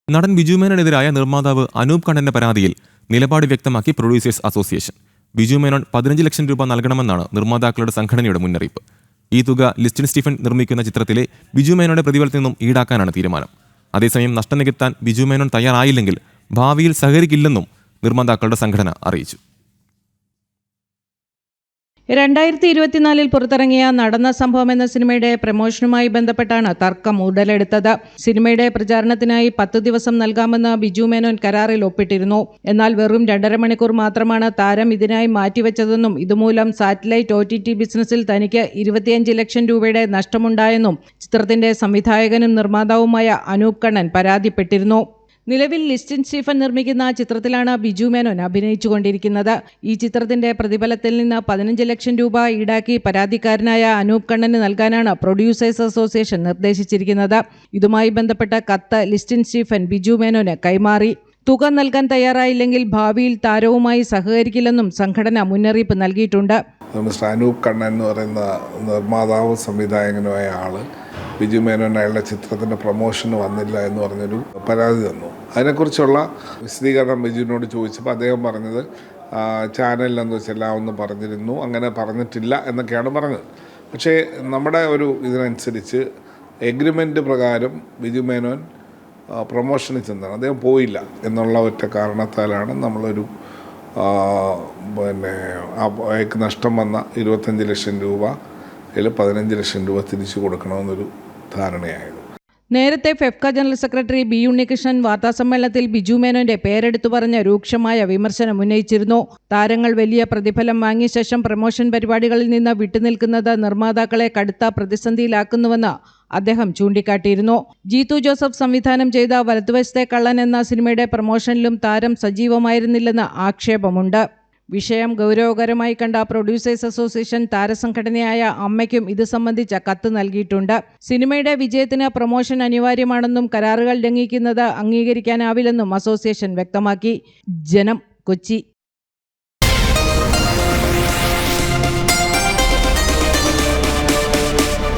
നടൻ ബിജു മേനോനെതിരായ നിർമ്മാതാവ് അനൂപ് കണ്ണന്റെ പരാതിയിൽ നിലപാട് വ്യക്തമാക്കി പ്രൊഡ്യൂസേഴ്സ് അസോസിയേഷൻ. ബിജു മേനോൻ 15 ലക്ഷം രൂപ നൽകണമെന്നാണ് നിർമ്മാതാക്കളുടെ സംഘടനയുടെ മുന്നറിയിപ്പ്. ഈ തുക ലിസ്റ്റിൻ സ്റ്റീഫൻ നിർമ്മിക്കുന്ന ചിത്രത്തിലെ ബിജു മേനോന്റെ പ്രതിഫലത്തിൽ നിന്നും ഈടാക്കാനാണ് തീരുമാനം. അതേസമയം നഷ്ടം നികത്താൻ ബിജു മേനോൻ തയ്യാറായില്ലെങ്കിൽ ഭാവിയിൽ സഹകരിക്കില്ലെന്നും നിർമ്മാതാക്കളുടെ സംഘടന അറിയിച്ചു. 2024 പുറത്തിറങ്ങിയ നടന്ന സംഭവം എന്ന സിനിമയുടെ പ്രമോഷനുമായി ബന്ധപ്പെട്ടാണ് തർക്കം ഉടലെടുത്തത്. സിനിമയുടെ പ്രചാരണത്തിനായി 10 ദിവസം നൽകാമെന്ന് ബിജു മേനോൻ കരാറിൽ ഒപ്പിട്ടിരുന്നു. എന്നാൽ വെറും 2.5 മണിക്കൂർ മാത്രമാണ് താരം ഇതിനായി മാറ്റിവെച്ചതെന്നും ഇതുമൂലം സാറ്റലൈറ്റ് OTT ബിസിനസ്സിൽ തനിക്ക് 25 ലക്ഷം രൂപയുടെ നഷ്ടമുണ്ടായെന്നും ചിത്രത്തിന്റെ സംവിധായകനും നിർമ്മാതാവുമായ അനൂപ് കണ്ണൻ പരാതിപ്പെട്ടിരുന്നു. നിലവിൽ ലിസ്റ്റിൻ സ്റ്റീഫൻ നിർമ്മിക്കുന്ന ചിത്രത്തിലാണ് ബിജു മേനോൻ അഭിനയിച്ചുകൊണ്ടിരിക്കുന്നത്. ഈ ചിത്രത്തിന്റെ പ്രതിഫലത്തിൽ നിന്ന് 15 ലക്ഷം രൂപ ഈടാക്കി പരാതിക്കാരനായ അനൂപ് കണ്ണന് നൽകാനാണ് പ്രൊഡ്യൂസേഴ്സ് അസോസിയേഷൻ നിർദ്ദേശിച്ചിരിക്കുന്നത്. ഇതുമായി ബന്ധപ്പെട്ട കത്ത് ലിസ്റ്റിൻ സ്റ്റീഫൻ ബിജു മേനോന് കൈമാറി. തുക നൽകാൻ തയ്യാറായില്ലെങ്കിൽ ഭാവിയിൽ താരവുമായി സഹകരിക്കില്ലെന്നും സംഘടന മുന്നറിയിപ്പ് നൽകിയിട്ടുണ്ട്. മിസ്റ്റർ അനൂപ് കണ്ണൻ എന്ന് പറയുന്ന നിർമ്മാതാവും സംവിധായകനുമായ ആള് ബിജു മേനോൻ അയാളുടെ ചിത്രത്തിൻ്റെ പ്രൊമോഷന് വന്നില്ല എന്ന് പറഞ്ഞൊരു പരാതി തന്നു. അതിനെക്കുറിച്ചുള്ള വിശദീകരണം ബിജുവിനോട് ചോദിച്ചപ്പോൾ അദ്ദേഹം പറഞ്ഞത് ചാനലിലെന്ന് ചെല്ലാമെന്ന് പറഞ്ഞിരുന്നു, അങ്ങനെ പറഞ്ഞിട്ടില്ല എന്നൊക്കെയാണ് പറഞ്ഞത്. പക്ഷേ നമ്മുടെ ഒരു ഇതിനനുസരിച്ച് എഗ്രിമെൻ്റ് പ്രകാരം ബിജു മേനോൻ പ്രൊമോഷന് ചെന്നാണ്, അദ്ദേഹം പോയില്ല എന്നുള്ള ഒറ്റ കാരണത്താലാണ് നമ്മളൊരു അയാൾക്ക് നഷ്ടം വന്ന 25 ലക്ഷം രൂപ 15 ലക്ഷം രൂപ തിരിച്ചു കൊടുക്കണമെന്നൊരു ധാരണയായത്. നേരത്തെ FEFKA general secretary B Unnikrishnan വാർത്താസമ്മേളനത്തിൽ ബിജു മേനോന്റെ പേരെടുത്തു പറഞ്ഞ് രൂക്ഷമായ വിമർശനം ഉന്നയിച്ചിരുന്നു. താരങ്ങൾ വലിയ പ്രതിഫലം വാങ്ങിയ ശേഷം പ്രമോഷൻ പരിപാടികളിൽ നിന്ന് വിട്ടുനിൽക്കുന്നത് നിർമ്മാതാക്കളെ കടുത്ത പ്രതിസന്ധിയിലാക്കുന്നുവെന്ന് അദ്ദേഹം ചൂണ്ടിക്കാട്ടിയിരുന്നു. ജീത്തു ജോസഫ് സംവിധാനം ചെയ്ത വലതുവശത്തെ കള്ളൻ എന്ന സിനിമയുടെ പ്രമോഷനിലും താരം സജീവമായിരുന്നില്ലെന്ന് ആക്ഷേപമുണ്ട്. വിഷയം ഗൗരവകരമായി കണ്ട പ്രൊഡ്യൂസേഴ്സ് അസോസിയേഷൻ താരസംഘടനയായ അമ്മയ്ക്കും ഇത് സംബന്ധിച്ച കത്ത് നൽകിയിട്ടുണ്ട്. സിനിമയുടെ വിജയത്തിന് പ്രൊമോഷൻ അനിവാര്യമാണെന്നും കരാറുകൾ ലംഘിക്കുന്നത് അംഗീകരിക്കാനാവില്ലെന്നും അസോസിയേഷൻ വ്യക്തമാക്കി. ജനം, കൊച്ചി.